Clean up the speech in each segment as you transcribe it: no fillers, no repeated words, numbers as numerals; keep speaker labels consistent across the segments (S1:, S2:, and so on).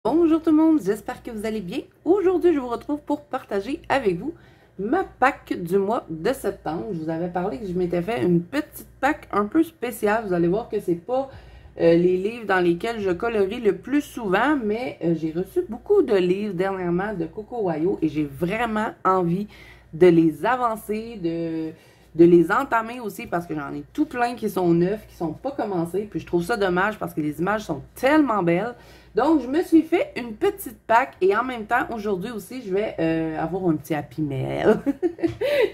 S1: Bonjour tout le monde, j'espère que vous allez bien. Aujourd'hui, je vous retrouve pour partager avec vous ma Pâques du mois de septembre. Je vous avais parlé que je m'étais fait une petite Pâques un peu spéciale. Vous allez voir que c'est pas les livres dans lesquels je colorie le plus souvent, mais j'ai reçu beaucoup de livres dernièrement de Coco Wayau et j'ai vraiment envie de les avancer, de les entamer aussi parce que j'en ai tout plein qui sont neufs, qui sont pas commencés. Puis je trouve ça dommage parce que les images sont tellement belles. Donc, je me suis fait une petite Pâques et en même temps, aujourd'hui aussi, je vais avoir un petit Happy Mail.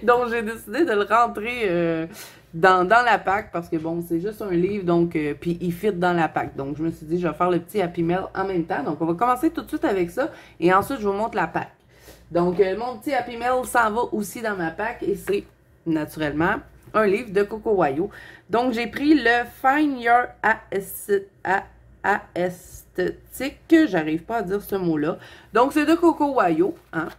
S1: Donc, j'ai décidé de le rentrer dans la Pâques parce que, bon, c'est juste un livre, donc, puis il fit dans la Pâques. Donc, je me suis dit, je vais faire le petit Happy Mail en même temps. Donc, on va commencer tout de suite avec ça et ensuite, je vous montre la Pâques. Donc, mon petit Happy Mail s'en va aussi dans ma Pâques et c'est, naturellement, un livre de Coco Wayau. Donc, j'ai pris le Find Your Aesthetic, j'arrive pas à dire ce mot-là. Donc, c'est de Coco Wayau. Hein?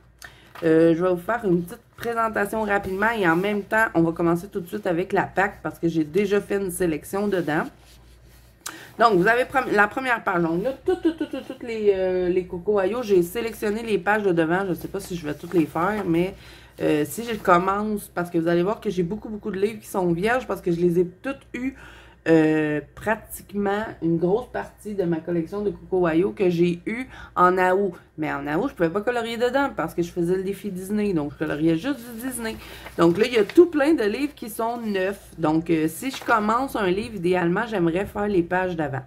S1: Je vais vous faire une petite présentation rapidement et en même temps, on va commencer tout de suite avec la Pâques parce que j'ai déjà fait une sélection dedans. Donc, vous avez la première page. Donc là, toutes les Coco Wayau, j'ai sélectionné les pages de devant. Je ne sais pas si je vais toutes les faire, mais si je commence, parce que vous allez voir que j'ai beaucoup de livres qui sont vierges parce que je les ai toutes eues pratiquement une grosse partie de ma collection de Coco Wayau que j'ai eu en août. Mais en août, je pouvais pas colorier dedans parce que je faisais le défi Disney. Donc, je coloriais juste du Disney. Donc là, il y a tout plein de livres qui sont neufs. Donc, si je commence un livre, idéalement, j'aimerais faire les pages d'avant.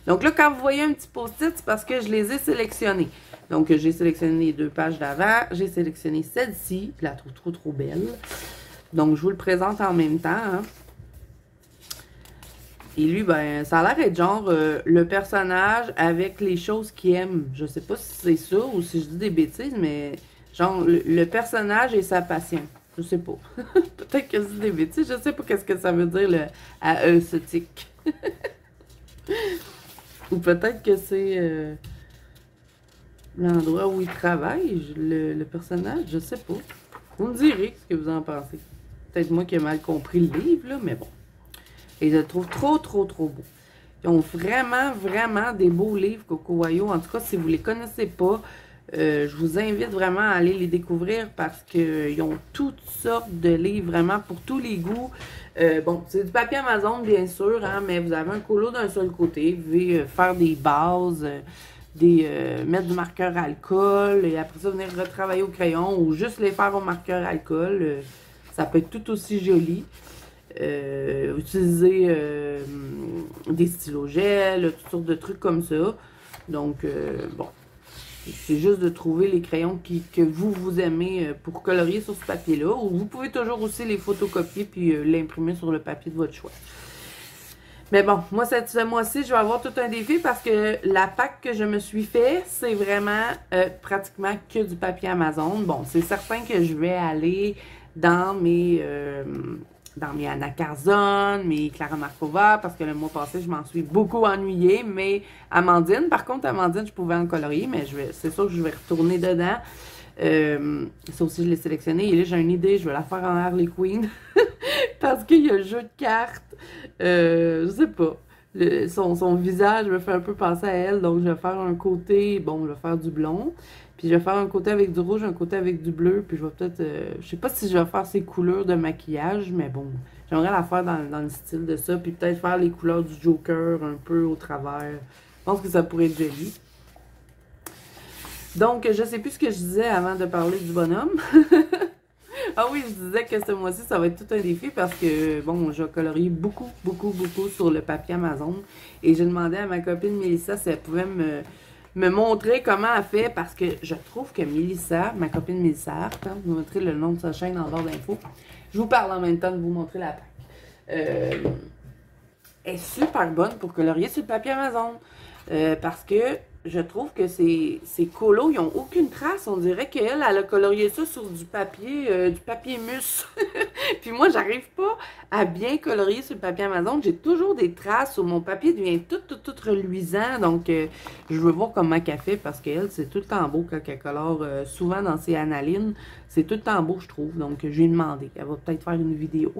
S1: Donc là, quand vous voyez un petit post-it, c'est parce que je les ai sélectionnés. Donc, j'ai sélectionné les deux pages d'avant. J'ai sélectionné celle-ci. Je la trouve trop belle. Donc, je vous le présente en même temps. Hein. Et lui, ben, ça a l'air d'être genre le personnage avec les choses qu'il aime. Je sais pas si c'est ça ou si je dis des bêtises, mais genre le personnage et sa passion. Je sais pas. Peut-être que c'est des bêtises. Je sais pas qu'est-ce que ça veut dire le aesthetic. Ou peut-être que c'est l'endroit où il travaille, le personnage. Je sais pas. Vous me direz ce que vous en pensez. Peut-être moi qui ai mal compris le livre, là, mais bon. Et je le trouve trop beau. Ils ont vraiment des beaux livres, Coco Wayau. En tout cas, si vous ne les connaissez pas, je vous invite vraiment à aller les découvrir parce qu'ils ont toutes sortes de livres, vraiment pour tous les goûts. Bon, c'est du papier Amazon, bien sûr, hein, mais vous avez un colo d'un seul côté. Vous pouvez faire des bases, mettre du marqueur alcool, et après ça, venir retravailler au crayon ou juste les faire au marqueur alcool. Ça peut être tout aussi joli. Utiliser des stylos gel, toutes sortes de trucs comme ça. Donc, bon, c'est juste de trouver les crayons que vous aimez pour colorier sur ce papier-là. Ou vous pouvez toujours aussi les photocopier puis l'imprimer sur le papier de votre choix. Mais bon, moi, ce mois-ci, je vais avoir tout un défi parce que la Pâques que je me suis fait, c'est vraiment pratiquement que du papier Amazon. Bon, c'est certain que je vais aller dans mes Anna Carzone, mes Clara Markova, parce que le mois passé, je m'en suis beaucoup ennuyée, mais Amandine, par contre, Amandine, je pouvais en colorier, mais c'est sûr que je vais retourner dedans. Ça aussi, je l'ai sélectionné, et là, j'ai une idée, je vais la faire en Harley Quinn, parce qu'il y a le jeu de cartes, je sais pas, son visage me fait un peu penser à elle, donc je vais faire un côté, bon, je vais faire du blond, puis je vais faire un côté avec du rouge, un côté avec du bleu, puis je vais peut-être, je sais pas si je vais faire ces couleurs de maquillage, mais bon, j'aimerais la faire dans le style de ça, puis peut-être faire les couleurs du Joker un peu au travers. Je pense que ça pourrait être joli. Donc, je sais plus ce que je disais avant de parler du bonhomme. Ah oui, je disais que ce mois-ci, ça va être tout un défi parce que, bon, je vais colorier beaucoup sur le papier Amazon. Et j'ai demandé à ma copine Mélissa si elle pouvait me montrer comment elle fait parce que je trouve que Mélissa, ma copine Mélissa Hart, hein, je vous montrer le nom de sa chaîne en barre d'infos. Je vous parle en même temps de vous montrer la Pâques. Est super bonne pour colorier sur le papier Amazon. Parce que je trouve que ces colos, ils n'ont aucune trace. On dirait qu'elle a colorié ça sur du papier mousse. Puis moi, j'arrive pas à bien colorier sur le papier Amazon. J'ai toujours des traces où mon papier devient tout reluisant. Donc, je veux voir comment elle fait parce qu'elle, c'est tout le temps beau quand elle colore. Souvent dans ses analines, c'est tout le temps beau, je trouve. Donc, je lui ai demandé. Elle va peut-être faire une vidéo.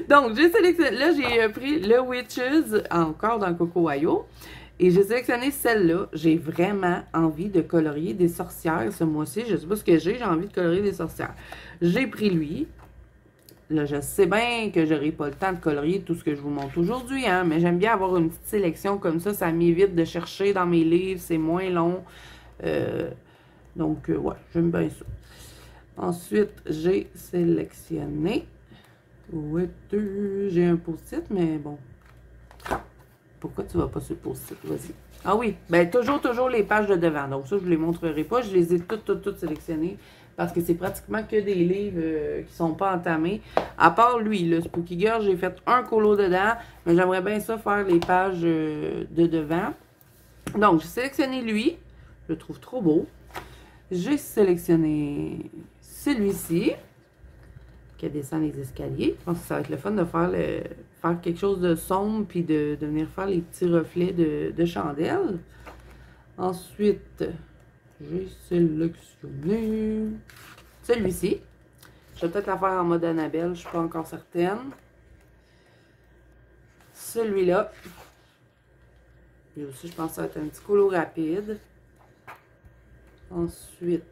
S1: Donc, j'ai sélectionné. Là, j'ai pris le Witches, encore dans Coco Wayo. Et j'ai sélectionné celle-là. J'ai vraiment envie de colorier des sorcières ce mois-ci. Je sais pas ce que j'ai envie de colorier des sorcières. J'ai pris lui. Là, je sais bien que j'aurai pas le temps de colorier tout ce que je vous montre aujourd'hui, hein, mais j'aime bien avoir une petite sélection comme ça m'évite de chercher dans mes livres, c'est moins long. Donc, ouais, j'aime bien ça. Ensuite, j'ai sélectionné. Ouais, j'ai un post-it, mais bon. Pourquoi tu vas pas sur le post-it? Vas-y. Ah oui, ben toujours les pages de devant. Donc ça, je ne les montrerai pas. Je les ai toutes sélectionnées parce que c'est pratiquement que des livres qui sont pas entamés. À part lui, le Spooky Girl, j'ai fait un colo dedans, mais j'aimerais bien ça faire les pages de devant. Donc, j'ai sélectionné lui. Je le trouve trop beau. J'ai sélectionné celui-ci qui descend les escaliers. Je pense que ça va être le fun de faire quelque chose de sombre puis de venir faire les petits reflets de chandelle. Ensuite, j'ai sélectionné celui-ci. Je vais peut-être la faire en mode Annabelle, je ne suis pas encore certaine. Celui-là. Lui aussi, je pense que ça va être un petit colo rapide. Ensuite,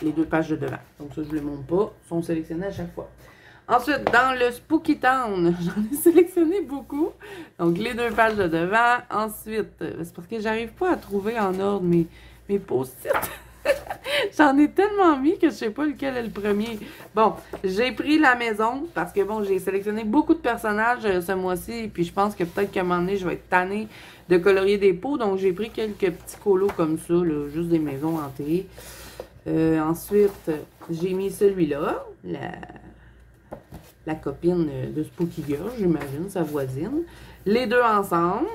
S1: les deux pages de devant. Donc ça, je ne les montre pas. Ils sont sélectionnés à chaque fois. Ensuite, dans le Spooky Town, j'en ai sélectionné beaucoup. Donc, les deux pages de devant. Ensuite, c'est parce que j'arrive pas à trouver en ordre mes post-it. J'en ai tellement mis que je sais pas lequel est le premier. Bon, j'ai pris la maison parce que, bon, j'ai sélectionné beaucoup de personnages ce mois-ci. Puis, je pense que peut-être qu'à un moment donné, je vais être tannée de colorier des peaux. Donc, j'ai pris quelques petits colos comme ça, là, juste des maisons hantées. Ensuite, j'ai mis celui-là, la copine de Spooky Girl, j'imagine, sa voisine. Les deux ensemble.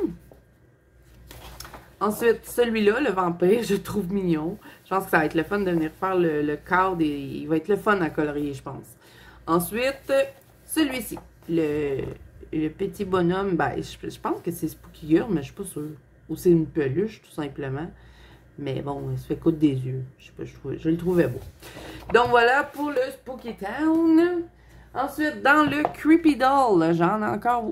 S1: Ensuite, celui-là, le vampire, je le trouve mignon. Je pense que ça va être le fun de venir faire le cadre et il va être le fun à colorier, je pense. Ensuite, celui-ci, le petit bonhomme, ben, je pense que c'est Spooky Girl, mais je suis pas sûre. Ou c'est une peluche, tout simplement. Mais bon, il se fait coudre des yeux. Je sais pas, je le trouvais beau. Donc voilà pour le Spooky Town. Ensuite, dans le Creepy Doll, j'en ai encore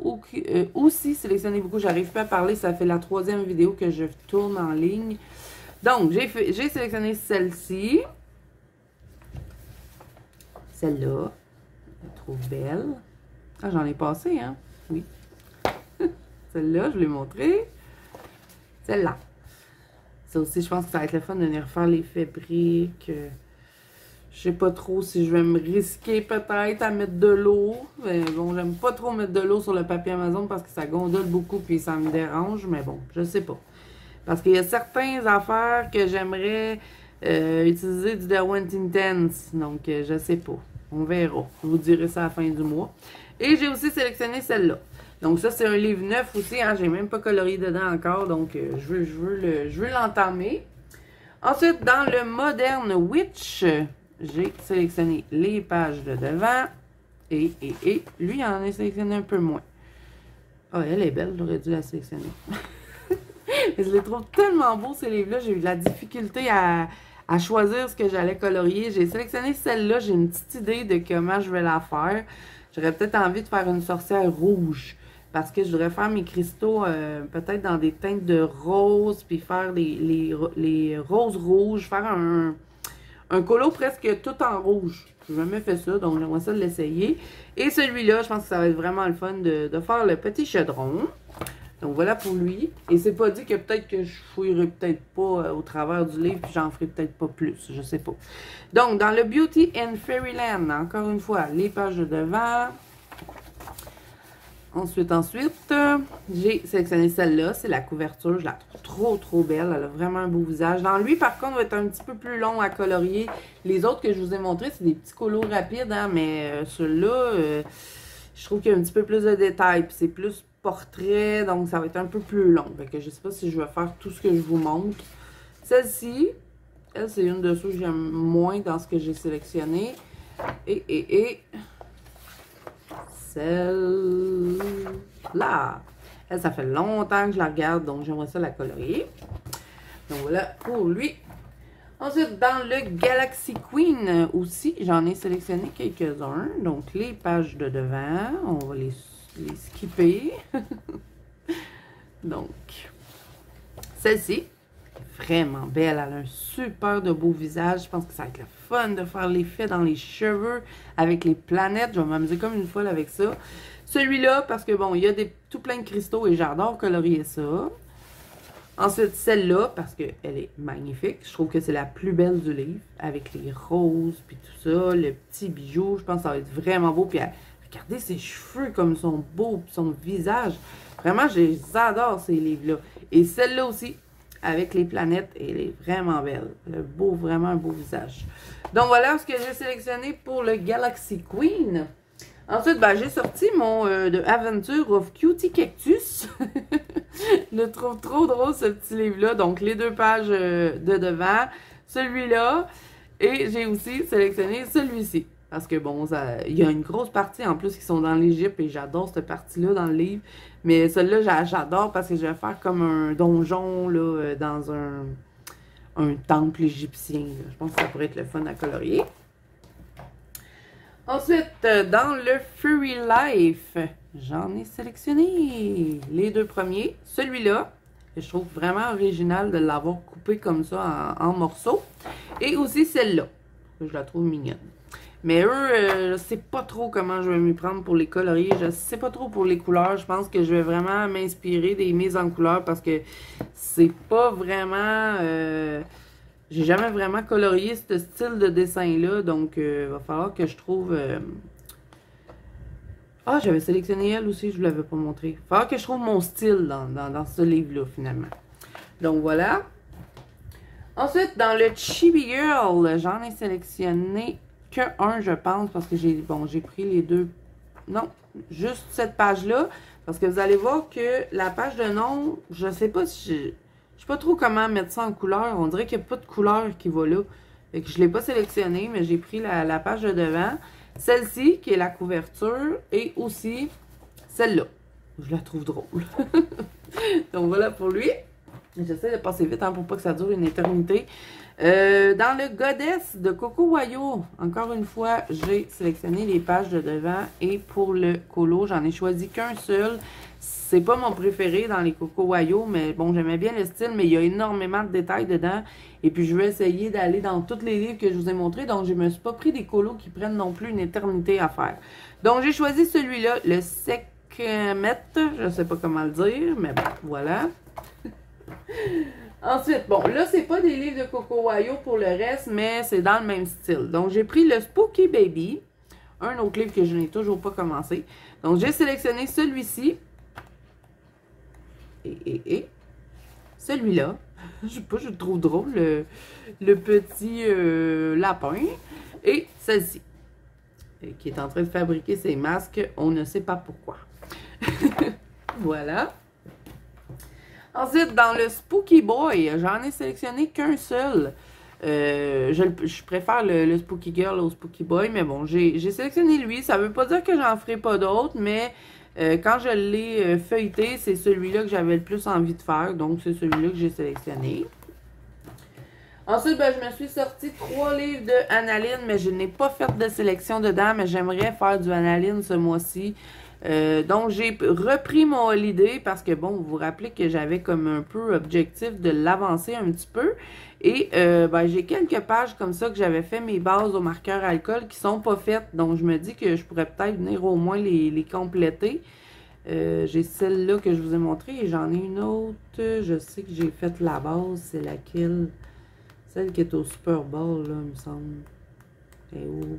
S1: aussi sélectionné beaucoup. J'arrive pas à parler, ça fait la 3e vidéo que je tourne en ligne. Donc, j'ai sélectionné celle-ci. Celle-là, je la trouve belle. Ah, j'en ai passé, hein? Oui. Celle-là, je l'ai montrée. Celle-là. Ça aussi, je pense que ça va être le fun de venir faire l'effet briques. Je sais pas trop si je vais me risquer peut-être à mettre de l'eau. Bon, j'aime pas trop mettre de l'eau sur le papier Amazon parce que ça gondole beaucoup puis ça me dérange. Mais bon, je sais pas. Parce qu'il y a certaines affaires que j'aimerais utiliser du Derwent Intense. Donc, je sais pas. On verra. Je vous dirai ça à la fin du mois. Et j'ai aussi sélectionné celle-là. Donc, ça, c'est un livre neuf aussi. Hein? J'ai même pas colorié dedans encore. Donc, je veux l'entamer. Ensuite, dans le Modern Witch, j'ai sélectionné les pages de devant. Et lui, il en a sélectionné un peu moins. Ah, elle est belle. J'aurais dû la sélectionner. Je les trouve tellement beaux, ces livres-là. J'ai eu de la difficulté à choisir ce que j'allais colorier. J'ai sélectionné celle-là. J'ai une petite idée de comment je vais la faire. J'aurais peut-être envie de faire une sorcière rouge. Parce que je voudrais faire mes cristaux peut-être dans des teintes de rose. Puis faire les roses rouges. Faire un colo presque tout en rouge. Je n'ai jamais fait ça, donc j'aimerais ça de l'essayer. Et celui-là, je pense que ça va être vraiment le fun de faire le petit chaudron. Donc voilà pour lui. Et c'est pas dit que peut-être que je fouillerai peut-être pas au travers du livre, puis j'en ferai peut-être pas plus, je sais pas. Donc dans le Beauty and Fairyland, encore une fois, les pages de devant. Ensuite, j'ai sélectionné celle-là, c'est la couverture, je la trouve trop belle, elle a vraiment un beau visage. Dans lui, par contre, va être un petit peu plus long à colorier. Les autres que je vous ai montrés, c'est des petits colos rapides, hein, mais celui-là, je trouve qu'il y a un petit peu plus de détails, puis c'est plus portrait, donc ça va être un peu plus long. Fait que je sais pas si je vais faire tout ce que je vous montre. Celle-ci, Elle, c'est une de ceux que j'aime moins dans ce que j'ai sélectionné. Et celle-là. Elle, ça fait longtemps que je la regarde, donc j'aimerais ça la colorier. Donc voilà pour lui. Ensuite, dans le Galaxy Queen aussi, j'en ai sélectionné quelques-uns. Donc, les pages de devant, on va les skipper. Donc, celle-ci, vraiment belle. Elle a un super de beau visage. Je pense que ça va être le fun de faire l'effet dans les cheveux avec les planètes. Je vais m'amuser comme une folle avec ça. Celui-là, parce que bon, il y a tout plein de cristaux et j'adore colorier ça. Ensuite, celle-là, parce qu'elle est magnifique. Je trouve que c'est la plus belle du livre, avec les roses, puis tout ça, le petit bijou. Je pense que ça va être vraiment beau. Puis regardez ses cheveux comme ils sont beaux, puis son visage. Vraiment, j'adore ces livres-là. Et celle-là aussi, avec les planètes, elle est vraiment belle. Vraiment un beau visage. Donc voilà ce que j'ai sélectionné pour le Galaxy Queen. Ensuite, ben, j'ai sorti mon The Adventure of Cutie Cactus. Je le trouve trop drôle, ce petit livre-là. Donc, les 2 pages de devant, celui-là. Et j'ai aussi sélectionné celui-ci. Parce que, bon, il y a une grosse partie, en plus, qui sont dans l'Égypte. Et j'adore cette partie-là dans le livre. Mais celle-là, j'adore parce que je vais faire comme un donjon, là, dans un temple égyptien. Là. Je pense que ça pourrait être le fun à colorier. Ensuite, dans le Fairy Life, j'en ai sélectionné les 2 premiers. Celui-là, je trouve vraiment original de l'avoir coupé comme ça en morceaux. Et aussi celle-là, je la trouve mignonne. Mais eux, je sais pas trop comment je vais m'y prendre pour les colorier. Je sais pas trop pour les couleurs. Je pense que je vais vraiment m'inspirer des mises en couleurs parce que c'est pas vraiment... j'ai jamais vraiment colorié ce style de dessin-là, donc il va falloir que je trouve... Ah, j'avais sélectionné elle aussi, je ne vous l'avais pas montré. Il va falloir que je trouve mon style dans ce livre-là, finalement. Donc, voilà. Ensuite, dans le Chibi Girl, j'en ai sélectionné qu'un, je pense, parce que j'ai pris les 2... Non, juste cette page-là, parce que vous allez voir que la page de nom, je sais pas si... Je sais pas trop comment mettre ça en couleur. On dirait qu'il n'y a pas de couleur qui va là. Fait que je ne l'ai pas sélectionné, mais j'ai pris la page de devant. Celle-ci, qui est la couverture, et aussi celle-là. Je la trouve drôle. Donc voilà pour lui. J'essaie de passer vite hein, pour pas que ça dure une éternité. Dans le Goddess de Coco Wayo, encore une fois, j'ai sélectionné les pages de devant. Et pour le colo, j'en ai choisi qu'un seul. C'est pas mon préféré dans les Coco Wayo, mais bon, j'aimais bien le style, mais il y a énormément de détails dedans. Et puis, je vais essayer d'aller dans tous les livres que je vous ai montrés. Donc, je me suis pas pris des colos qui prennent non plus une éternité à faire. Donc, j'ai choisi celui-là, le Sekhmet. Je sais pas comment le dire, mais bon, voilà. Ensuite, bon, là, c'est pas des livres de Coco Wayo pour le reste, mais c'est dans le même style. Donc, j'ai pris le Spooky Baby, un autre livre que je n'ai toujours pas commencé. Donc, j'ai sélectionné celui-ci. Et celui-là, je sais pas, je le trouve drôle, le petit lapin. Et celle-ci, qui est en train de fabriquer ses masques, on ne sait pas pourquoi. Voilà. Ensuite, dans le Spooky Boy, j'en ai sélectionné qu'un seul. Je préfère le Spooky Girl au Spooky Boy, mais bon, j'ai sélectionné lui. Ça veut pas dire que j'en ferai pas d'autres, mais quand je l'ai feuilleté, c'est celui-là que j'avais le plus envie de faire. Donc, c'est celui-là que j'ai sélectionné. Ensuite, ben, je me suis sorti 3 livres de Analine, mais je n'ai pas fait de sélection dedans, mais j'aimerais faire du Analine ce mois-ci. Donc, j'ai repris mon Holiday parce que, bon, vous vous rappelez que j'avais comme un peu objectif de l'avancer un petit peu. Et ben, j'ai quelques pages comme ça que j'avais fait mes bases au marqueur alcool qui sont pas faites. Donc, je me dis que je pourrais peut-être venir au moins les compléter. J'ai celle-là que je vous ai montrée et j'en ai une autre. Je sais que j'ai fait la base. C'est laquelle? Celle qui est au Super Bowl, là, il me semble. Et où?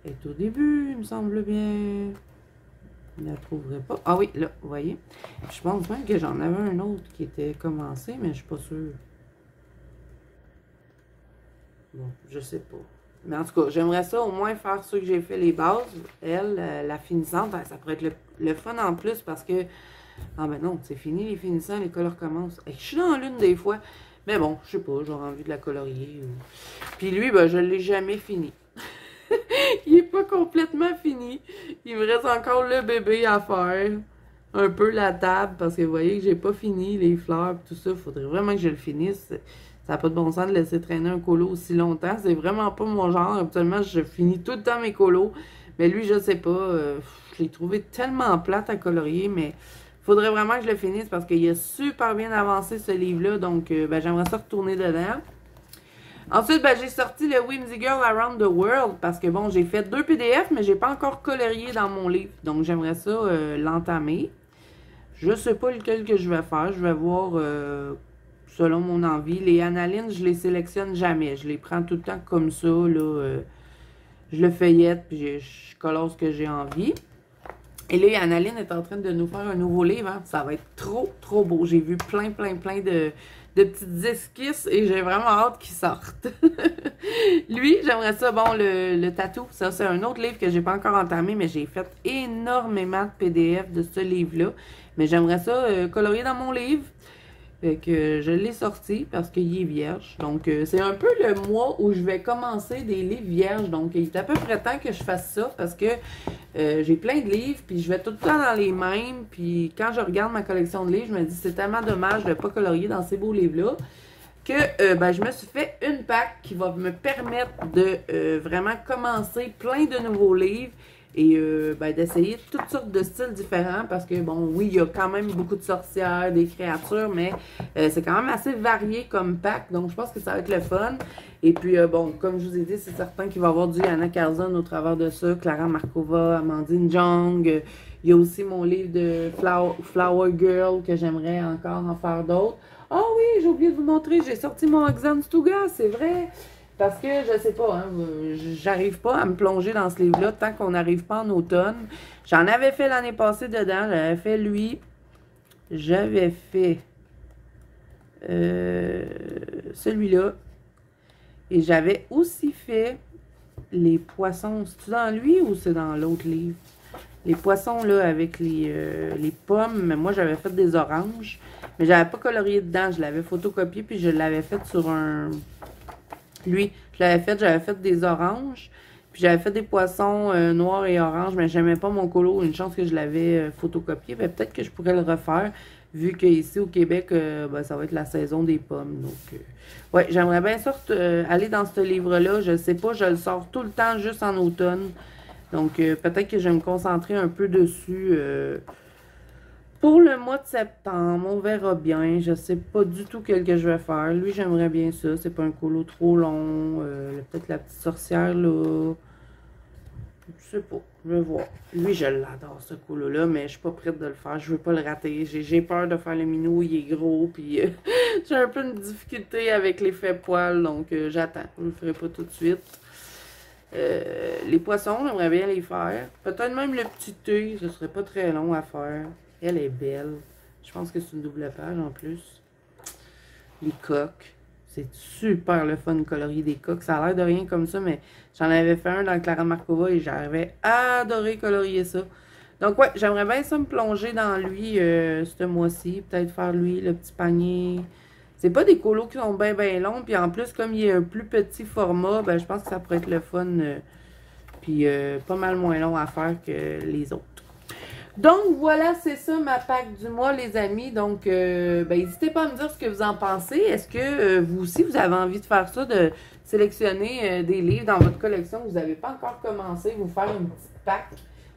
S1: Elle est au début, il me semble bien. Je ne la trouverai pas. Ah oui, là, vous voyez. Je pense même que j'en avais un autre qui était commencé, mais je suis pas sûre. Bon, je sais pas. Mais en tout cas, j'aimerais ça au moins faire ceux que j'ai fait les bases. Elle, la finissante, ça pourrait être le fun en plus parce que... Ah ben non, c'est fini les finissants, l'école recommence. Et je suis dans l'une des fois. Mais bon, je sais pas, j'aurais envie de la colorier. Puis lui, ben, je l'ai jamais fini. Il est pas complètement fini. Il me reste encore le bébé à faire. Un peu la table, parce que vous voyez que j'ai pas fini les fleurs tout ça. Faudrait vraiment que je le finisse. Ça n'a pas de bon sens de laisser traîner un colo aussi longtemps. C'est vraiment pas mon genre. Habituellement, je finis tout le temps mes colos. Mais lui, je sais pas. Je l'ai trouvé tellement plate à colorier, mais faudrait vraiment que je le finisse parce qu'il a super bien avancé ce livre-là. Donc, ben, j'aimerais ça retourner dedans. Ensuite, ben, j'ai sorti le Whimsy Girl Around the World parce que, bon, j'ai fait 2 PDF, mais j'ai pas encore colorié dans mon livre. Donc, j'aimerais ça l'entamer. Je sais pas lequel que je vais faire. Je vais voir selon mon envie. Les analines, je les sélectionne jamais. Je les prends tout le temps comme ça, là. Je le feuillette, puis je colore ce que j'ai envie. Et là, Annaline est en train de nous faire un nouveau livre. Hein. Ça va être trop, trop beau. J'ai vu plein de petites esquisses et j'ai vraiment hâte qu'il sorte. Lui, j'aimerais ça. Bon, le tatou, ça, c'est un autre livre que j'ai pas encore entamé, mais j'ai fait énormément de PDF de ce livre-là. Mais j'aimerais ça colorier dans mon livre. Fait que je l'ai sorti parce qu'il est vierge. Donc, c'est un peu le mois où je vais commencer des livres vierges. Donc, il est à peu près temps que je fasse ça parce que j'ai plein de livres, puis je vais tout le temps dans les mêmes. Puis quand je regarde ma collection de livres, je me dis c'est tellement dommage de ne pas colorier dans ces beaux livres-là que ben, je me suis fait une pack qui va me permettre de vraiment commencer plein de nouveaux livres. Et ben, d'essayer toutes sortes de styles différents parce que, bon, oui, il y a quand même beaucoup de sorcières, des créatures, mais c'est quand même assez varié comme pack. Donc, je pense que ça va être le fun. Et puis, bon, comme je vous ai dit, c'est certain qu'il va y avoir du Anna Carzon au travers de ça, Clara Markova, Amandine Jong. Il y a aussi mon livre de Flower Girl que j'aimerais encore en faire d'autres. Ah oui, j'ai oublié de vous montrer, j'ai sorti mon Oxane Stuga, c'est vrai. Parce que, je sais pas, hein, j'arrive pas à me plonger dans ce livre-là tant qu'on n'arrive pas en automne. J'en avais fait l'année passée dedans. J'avais fait lui. J'avais fait celui-là. Et j'avais aussi fait les poissons. C'est-tu dans lui ou c'est dans l'autre livre? Les poissons, là, avec les pommes. Mais moi, j'avais fait des oranges. Mais j'avais pas colorié dedans. Je l'avais photocopié puis je l'avais fait sur un... Lui, j'avais fait des oranges, puis j'avais fait des poissons noirs et oranges, mais j'aimais pas mon colo. Une chance que je l'avais photocopié. Ben, peut-être que je pourrais le refaire, vu qu'ici au Québec, ben, ça va être la saison des pommes. Donc, ouais, j'aimerais bien sûr aller dans ce livre-là. Je sais pas, je le sors tout le temps juste en automne. Donc, peut-être que je vais me concentrer un peu dessus. Pour le mois de septembre, on verra bien. Je sais pas du tout quel que je vais faire. Lui, j'aimerais bien ça. C'est pas un colo trop long. Peut-être la petite sorcière, là. Je sais pas. Je vais voir. Lui, je l'adore, ce colo-là, mais je suis pas prête de le faire. Je veux pas le rater. J'ai peur de faire le minou. Il est gros, puis j'ai un peu une difficulté avec l'effet poil. Donc, j'attends. Je le ferai pas tout de suite. Les poissons, j'aimerais bien les faire. Peut-être même le petit thé. Ce serait pas très long à faire. Elle est belle. Je pense que c'est une double page en plus. Les coques. C'est super le fun de colorier des coques. Ça a l'air de rien comme ça, mais j'en avais fait un dans Clara Markova et j'avais adoré colorier ça. Donc ouais, j'aimerais bien ça me plonger dans lui ce mois-ci. Peut-être faire lui le petit panier. C'est pas des colos qui sont bien longs. Puis en plus, comme il est un plus petit format, ben je pense que ça pourrait être le fun. Puis pas mal moins long à faire que les autres. Donc, voilà, c'est ça ma pack du mois, les amis. Donc, ben, n'hésitez pas à me dire ce que vous en pensez. Est-ce que vous aussi, vous avez envie de faire ça, de sélectionner des livres dans votre collection que vous n'avez pas encore commencé, vous faire une petite pack?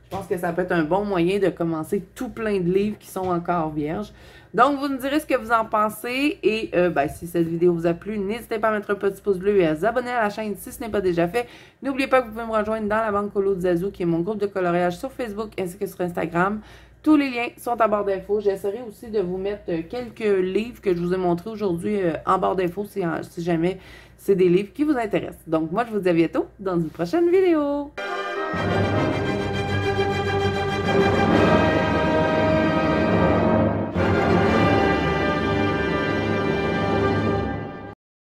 S1: Je pense que ça peut être un bon moyen de commencer tout plein de livres qui sont encore vierges. Donc, vous me direz ce que vous en pensez. Et ben, si cette vidéo vous a plu, n'hésitez pas à mettre un petit pouce bleu et à vous abonner à la chaîne si ce n'est pas déjà fait. N'oubliez pas que vous pouvez me rejoindre dans la banque Colo de Zazou, qui est mon groupe de coloriage sur Facebook ainsi que sur Instagram. Tous les liens sont en barre d'infos. J'essaierai aussi de vous mettre quelques livres que je vous ai montrés aujourd'hui en barre d'infos si jamais c'est des livres qui vous intéressent. Donc, moi, je vous dis à bientôt dans une prochaine vidéo.